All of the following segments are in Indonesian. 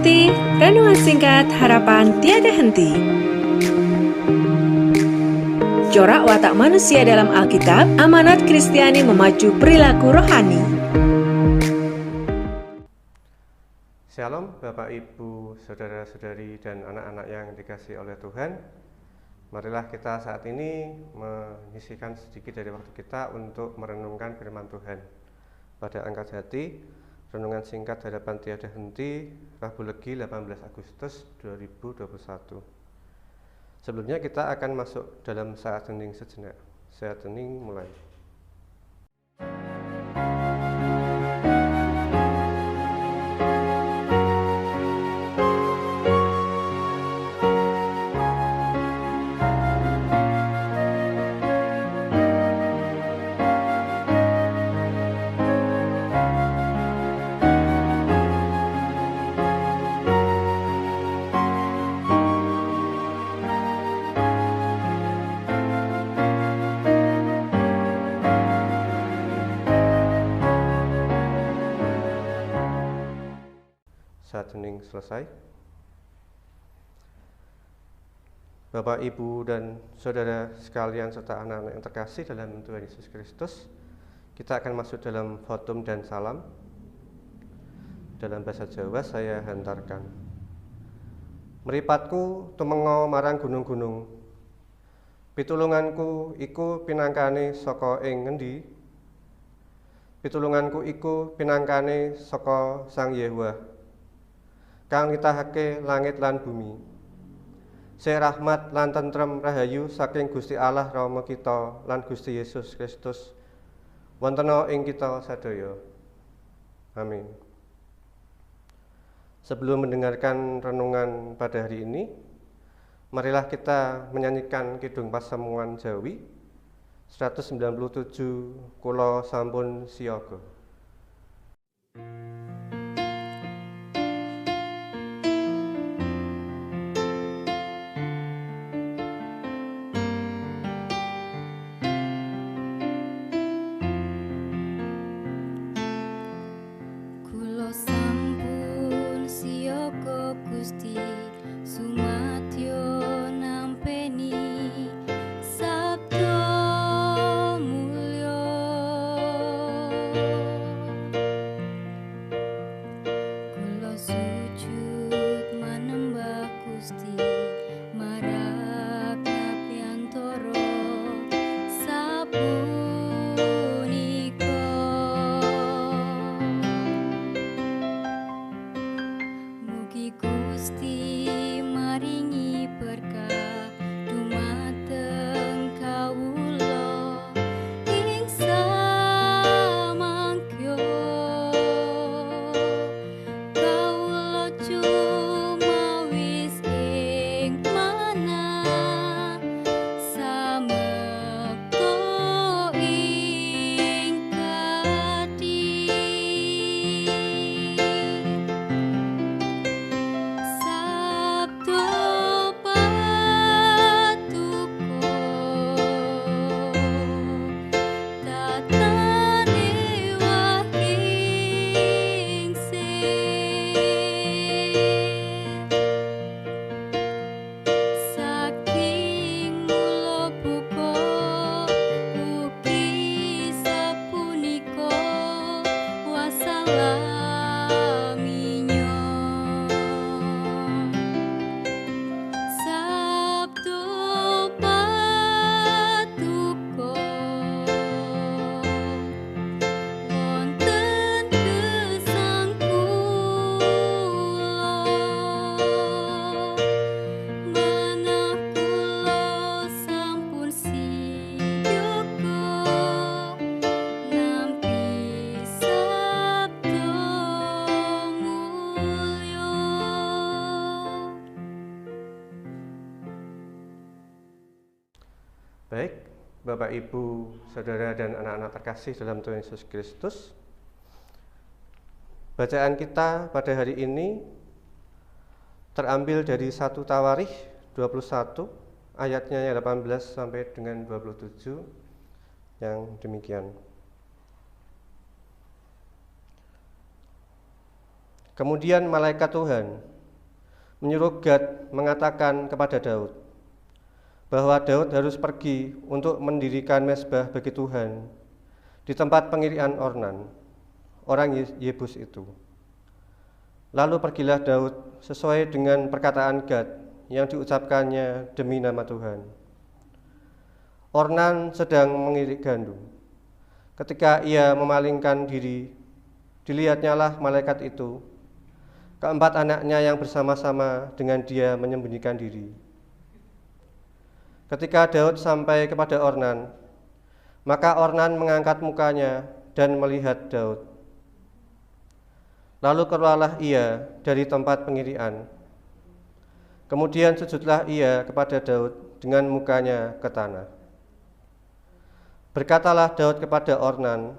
mengikuti renungan singkat harapan tiada henti. Corak watak manusia dalam Alkitab, amanat Kristiani memacu perilaku rohani. Shalom Bapak Ibu, Saudara-saudari dan anak-anak yang dikasihi oleh Tuhan. Marilah kita saat ini menyisihkan sedikit dari waktu kita untuk merenungkan firman Tuhan. Pada Angkat Hati, renungan singkat harapan tiada henti, Rabu Legi 18 Agustus 2021. Sebelumnya kita akan masuk dalam saat hening sejenak. Saat hening mulai. Saat hening selesai. Bapak, Ibu, dan Saudara sekalian serta anak-anak yang terkasih dalam Tuhan Yesus Kristus, kita akan masuk dalam khotum dan salam. Dalam bahasa Jawa saya hantarkan. Mripatku tumenga marang gunung-gunung. Pitulunganku iku pinangkane saka ing ngendi? Pitulunganku iku pinangkane saka Sang Yehuwa, kang nitahake langit lan bumi. Sing rahmat lan tentrem rahayu saking Gusti Allah Rama kita lan Gusti Yesus Kristus wontena ing kita sadaya. Amin. Sebelum mendengarkan renungan pada hari ini, marilah kita menyanyikan Kidung Pasamuan Jawi 197 Kula sampun siyaga. Gusti sumadyo nampeni sabda mulya, kula sujud manembah Gusti marang kapiyantara sapunika. Mugi Gusti maringi berkah dumateng kawula ing samangkya. Kawula cumawis ing manah samekta ing kadhi. Baik, Bapak, Ibu, Saudara, dan anak-anak terkasih dalam Tuhan Yesus Kristus. Bacaan kita pada hari ini terambil dari 1 Tawarikh 21, ayatnya 18 sampai dengan 27, yang demikian. Kemudian malaikat Tuhan menyuruh Gad mengatakan kepada Daud bahwa Daud harus pergi untuk mendirikan mezbah bagi Tuhan di tempat pengirian Ornan, orang Yebus itu. Lalu pergilah Daud sesuai dengan perkataan Gad yang diucapkannya demi nama Tuhan. Ornan sedang mengirik gandum. Ketika ia memalingkan diri, dilihatnyalah malaikat itu, keempat anaknya yang bersama-sama dengan dia menyembunyikan diri. Ketika Daud sampai kepada Ornan, maka Ornan mengangkat mukanya dan melihat Daud. Lalu keluarlah ia dari tempat pengirian. Kemudian sujudlah ia kepada Daud dengan mukanya ke tanah. Berkatalah Daud kepada Ornan,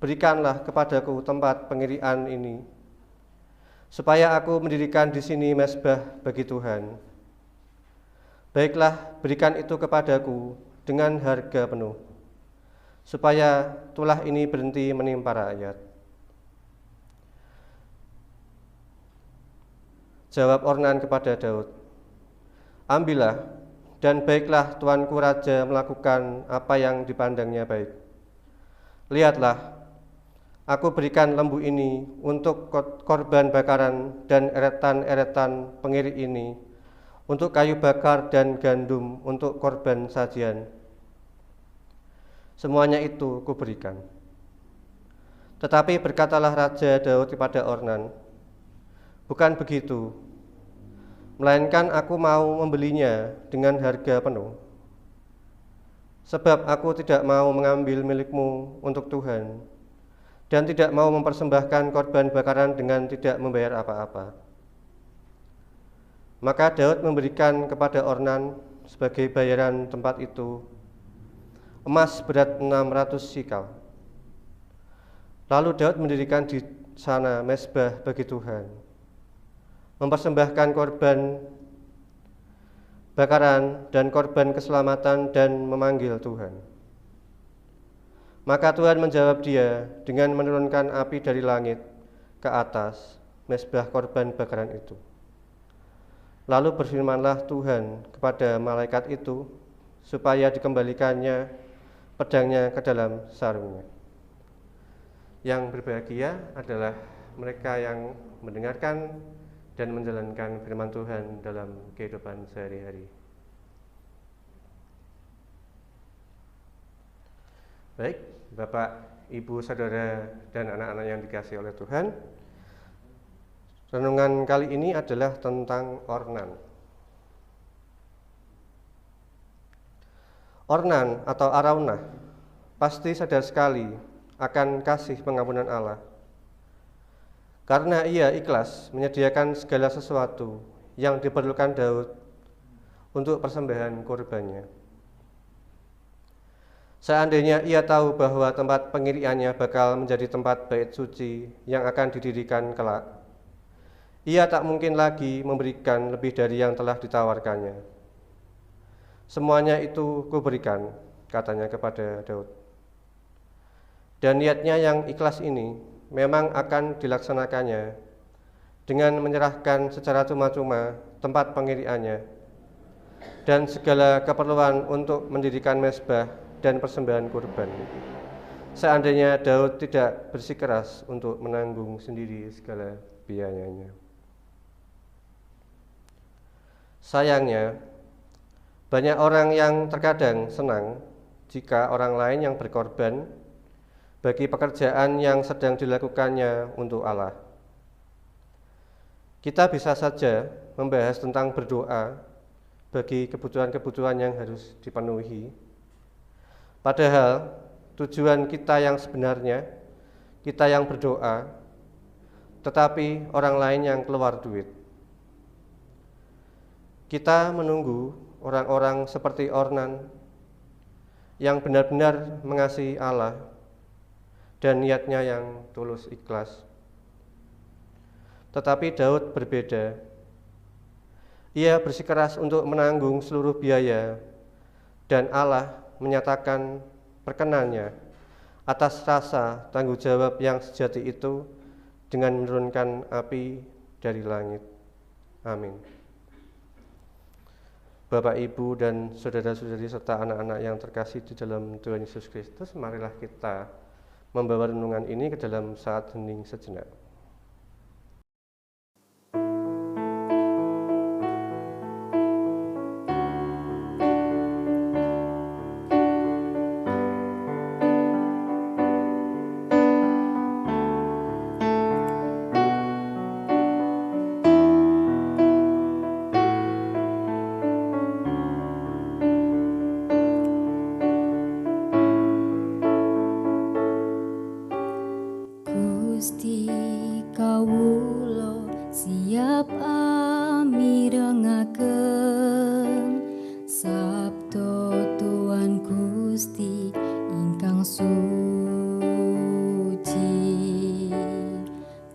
"Berikanlah kepadaku tempat pengirian ini, supaya aku mendirikan di sini mezbah bagi Tuhan. Baiklah, berikan itu kepadaku dengan harga penuh, supaya tulah ini berhenti menimpa rakyat." Jawab Ornan kepada Daud, "Ambillah, dan baiklah tuanku raja melakukan apa yang dipandangnya baik. Lihatlah, aku berikan lembu ini untuk korban bakaran dan eretan-eretan pengiri ini, untuk kayu bakar dan gandum untuk korban sajian. Semuanya itu kuberikan." Tetapi berkatalah Raja Daud kepada Ornan, "Bukan begitu, melainkan aku mau membelinya dengan harga penuh. Sebab aku tidak mau mengambil milikmu untuk Tuhan, dan tidak mau mempersembahkan korban bakaran dengan tidak membayar apa-apa." Maka Daud memberikan kepada Ornan sebagai bayaran tempat itu emas berat 600 sikal. Lalu Daud mendirikan di sana mezbah bagi Tuhan, mempersembahkan korban bakaran dan korban keselamatan dan memanggil Tuhan. Maka Tuhan menjawab dia dengan menurunkan api dari langit ke atas mezbah korban bakaran itu. Lalu berfirmanlah Tuhan kepada malaikat itu supaya dikembalikannya pedangnya ke dalam sarungnya. Yang berbahagia adalah mereka yang mendengarkan dan menjalankan firman Tuhan dalam kehidupan sehari-hari. Baik, Bapak, Ibu, Saudara, dan anak-anak yang dikasihi oleh Tuhan, renungan kali ini adalah tentang Ornan. Ornan atau Araunah pasti sadar sekali akan kasih pengampunan Allah, karena ia ikhlas menyediakan segala sesuatu yang diperlukan Daud untuk persembahan kurbannya. Seandainya ia tahu bahwa tempat pengiriannya bakal menjadi tempat bait suci yang akan didirikan kelak, ia tak mungkin lagi memberikan lebih dari yang telah ditawarkannya. "Semuanya itu kuberikan," katanya kepada Daud. Dan niatnya yang ikhlas ini memang akan dilaksanakannya dengan menyerahkan secara cuma-cuma tempat pengiriannya dan segala keperluan untuk mendirikan mezbah dan persembahan kurban. Seandainya Daud tidak bersikeras untuk menanggung sendiri segala biayanya. Sayangnya, banyak orang yang terkadang senang jika orang lain yang berkorban bagi pekerjaan yang sedang dilakukannya untuk Allah. Kita bisa saja membahas tentang berdoa bagi kebutuhan-kebutuhan yang harus dipenuhi. Padahal tujuan kita yang sebenarnya, kita yang berdoa, tetapi orang lain yang keluar duit. Kita menunggu orang-orang seperti Ornan yang benar-benar mengasihi Allah dan niatnya yang tulus ikhlas. Tetapi Daud berbeda. Ia bersikeras untuk menanggung seluruh biaya, dan Allah menyatakan perkenannya atas rasa tanggung jawab yang sejati itu dengan menurunkan api dari langit. Amin. Bapak, Ibu, dan saudara-saudari serta anak-anak yang terkasih di dalam Tuhan Yesus Kristus, marilah kita membawa renungan ini ke dalam saat hening sejenak. Gusti kawula siap mirengaken sabda Tuhan Gusti ingkang suci.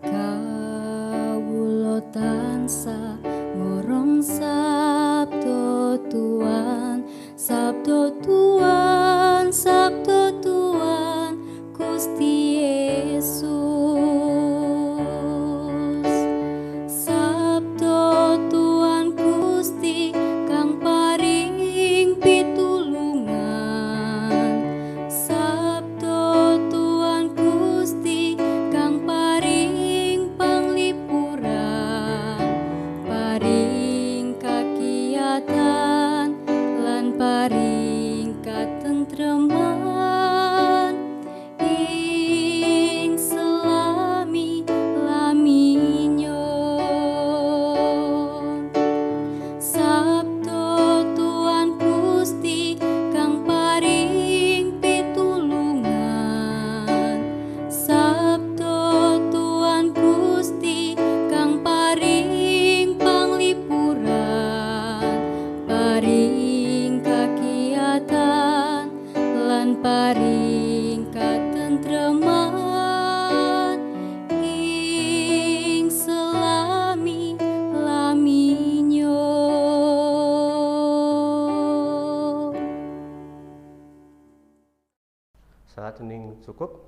Kawula tansah ngorong sabda Tuhan, sabda Tuhan, sabda Tuhan Gusti Yesus. Sabda Tuhan Gusti kang paring pitulungan. Sabda Tuhan Gusti kang paring panglipuran, paring kakiyatan lan paring katentreman ing selami laminyon. Sabda Tuhan Gusti kang paring pitulungan. Sabda Tuhan Gusti kang paring panglipuran, paring kakiyatan lan paring katentreman ing selami laminyo. Saat hening cukup.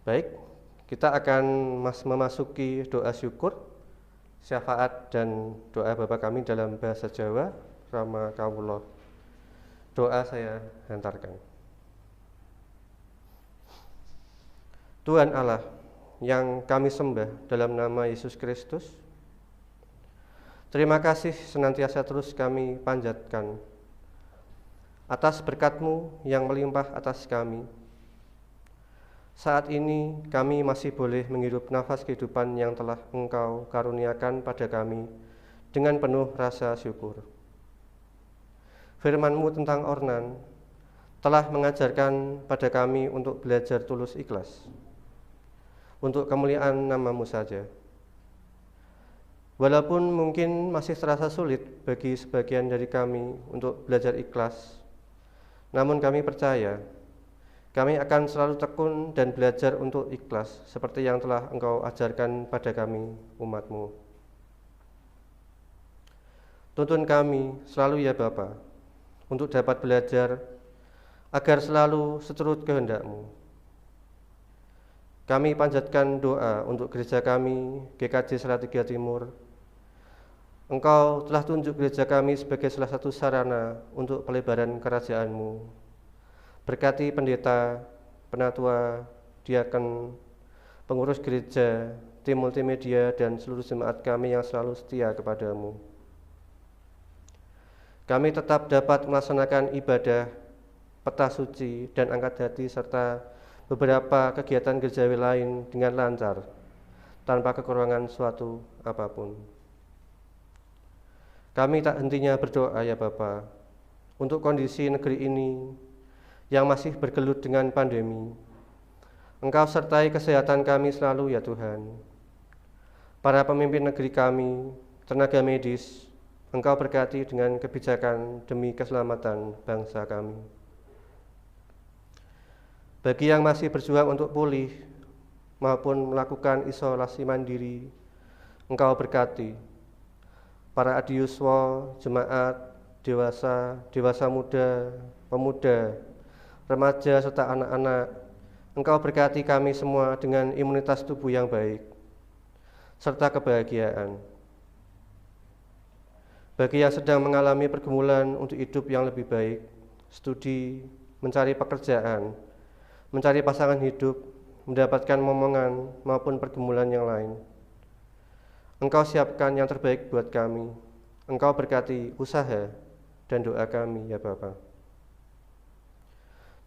Baik, kita akan memasuki doa syukur, syafaat, dan doa Bapa kami dalam bahasa Jawa, Rama Kawula. Doa saya hantarkan. Tuhan Allah yang kami sembah dalam nama Yesus Kristus, terima kasih senantiasa terus kami panjatkan atas berkat-Mu yang melimpah atas kami. Saat ini kami masih boleh menghirup nafas kehidupan yang telah Engkau karuniakan pada kami dengan penuh rasa syukur. Firman-Mu tentang Ornan telah mengajarkan pada kami untuk belajar tulus ikhlas, untuk kemuliaan nama-Mu saja. Walaupun mungkin masih terasa sulit bagi sebagian dari kami untuk belajar ikhlas, namun kami percaya kami akan selalu tekun dan belajar untuk ikhlas seperti yang telah Engkau ajarkan pada kami, umat-Mu. Tuntun kami selalu ya Bapa, untuk dapat belajar agar selalu seturut kehendak-Mu. Kami panjatkan doa untuk gereja kami, GKJ Salatiga Timur. Engkau telah tunjuk gereja kami sebagai salah satu sarana untuk pelebaran kerajaan-Mu. Berkati pendeta, penatua, diaken, pengurus gereja, tim multimedia, dan seluruh jemaat kami yang selalu setia kepada-Mu. Kami tetap dapat melaksanakan ibadah, peta suci, dan angkat hati, serta beberapa kegiatan gerejawi lain dengan lancar, tanpa kekurangan suatu apapun. Kami tak hentinya berdoa ya Bapa, untuk kondisi negeri ini yang masih bergelut dengan pandemi. Engkau sertai kesehatan kami selalu ya Tuhan. Para pemimpin negeri kami, tenaga medis, Engkau berkati dengan kebijakan demi keselamatan bangsa kami. Bagi yang masih berjuang untuk pulih maupun melakukan isolasi mandiri, Engkau berkati. Para adiuswa, jemaat, dewasa muda, pemuda, remaja, serta anak-anak, Engkau berkati kami semua dengan imunitas tubuh yang baik, serta kebahagiaan. Bagi yang sedang mengalami pergumulan untuk hidup yang lebih baik, studi, mencari pekerjaan, mencari pasangan hidup, mendapatkan momongan maupun pergumulan yang lain, Engkau siapkan yang terbaik buat kami. Engkau berkati usaha dan doa kami, ya Bapa.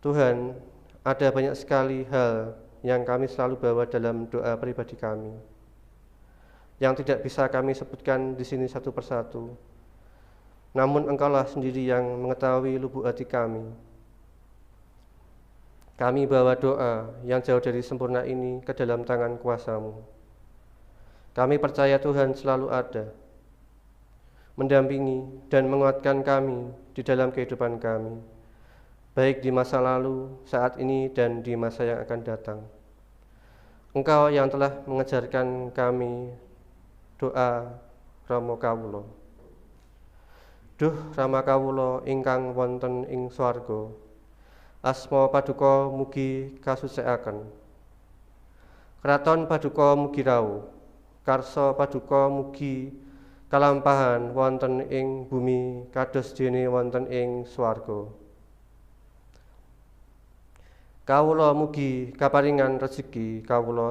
Tuhan, ada banyak sekali hal yang kami selalu bawa dalam doa pribadi kami, yang tidak bisa kami sebutkan di sini satu persatu. Namun Engkaulah sendiri yang mengetahui lubuk hati kami. Kami bawa doa yang jauh dari sempurna ini ke dalam tangan kuasa-Mu. Kami percaya Tuhan selalu ada, mendampingi dan menguatkan kami di dalam kehidupan kami, baik di masa lalu, saat ini, dan di masa yang akan datang. Engkau yang telah mengajarkan kami doa Rama Kawula. Duh Rama Kawula ingkang wonten ing swarga, asma paduka mugi kasucikaken. Kraton paduka mugi rawuh, karsa paduka mugi kalampahan wonten ing bumi kados dene wonten ing swarga. Kawula mugi kaparingan rezeki kawula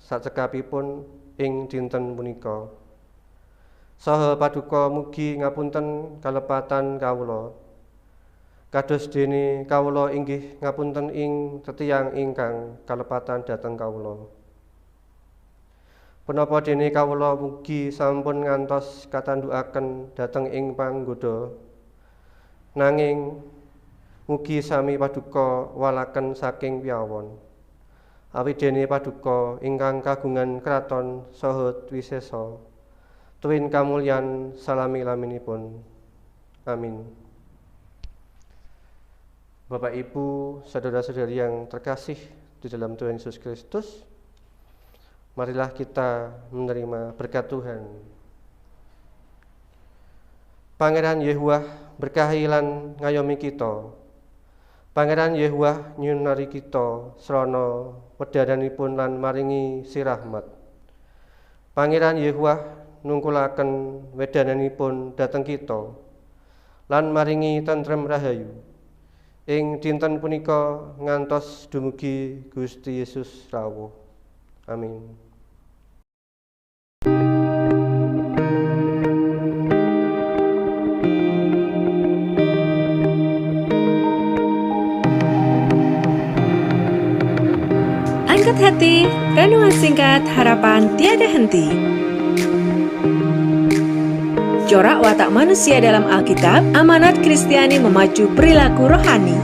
sacekapipun ing dinten punika. Saha paduka mugi ngapunten kalepatan kawula, kados dene kawula inggih ngapunten ing tetiang ingkang kalepatan dhateng kawula. Punapa dene kawula mugi sampun ngantos katandukaken dhateng ing panggoda, nanging mugi sami paduka walaken saking piyawon. Awidene paduka ingkang kagungan kraton saha wisesa, tuwin kamulyan salami-laminipun. Amin. Bapak, Ibu, saudara-saudari yang terkasih di dalam Tuhan Yesus Kristus, marilah kita menerima berkat Tuhan. Pangeran Yehuwah berkahi lan ngayomi kita. Pangeran Yehuwah nyunari kita srana wedadanipun lan maringi sirahmat. Pangeran Yehuwah nungkulaken wedananipun dhateng kita lan maringi tentrem rahayu ing dinten punika ngantos dumugi Gusti Yesus rawuh. Amin. Angkat hati, renungan singkat harapan tiada henti. Corak watak manusia dalam Alkitab, amanat Kristiani memacu perilaku rohani.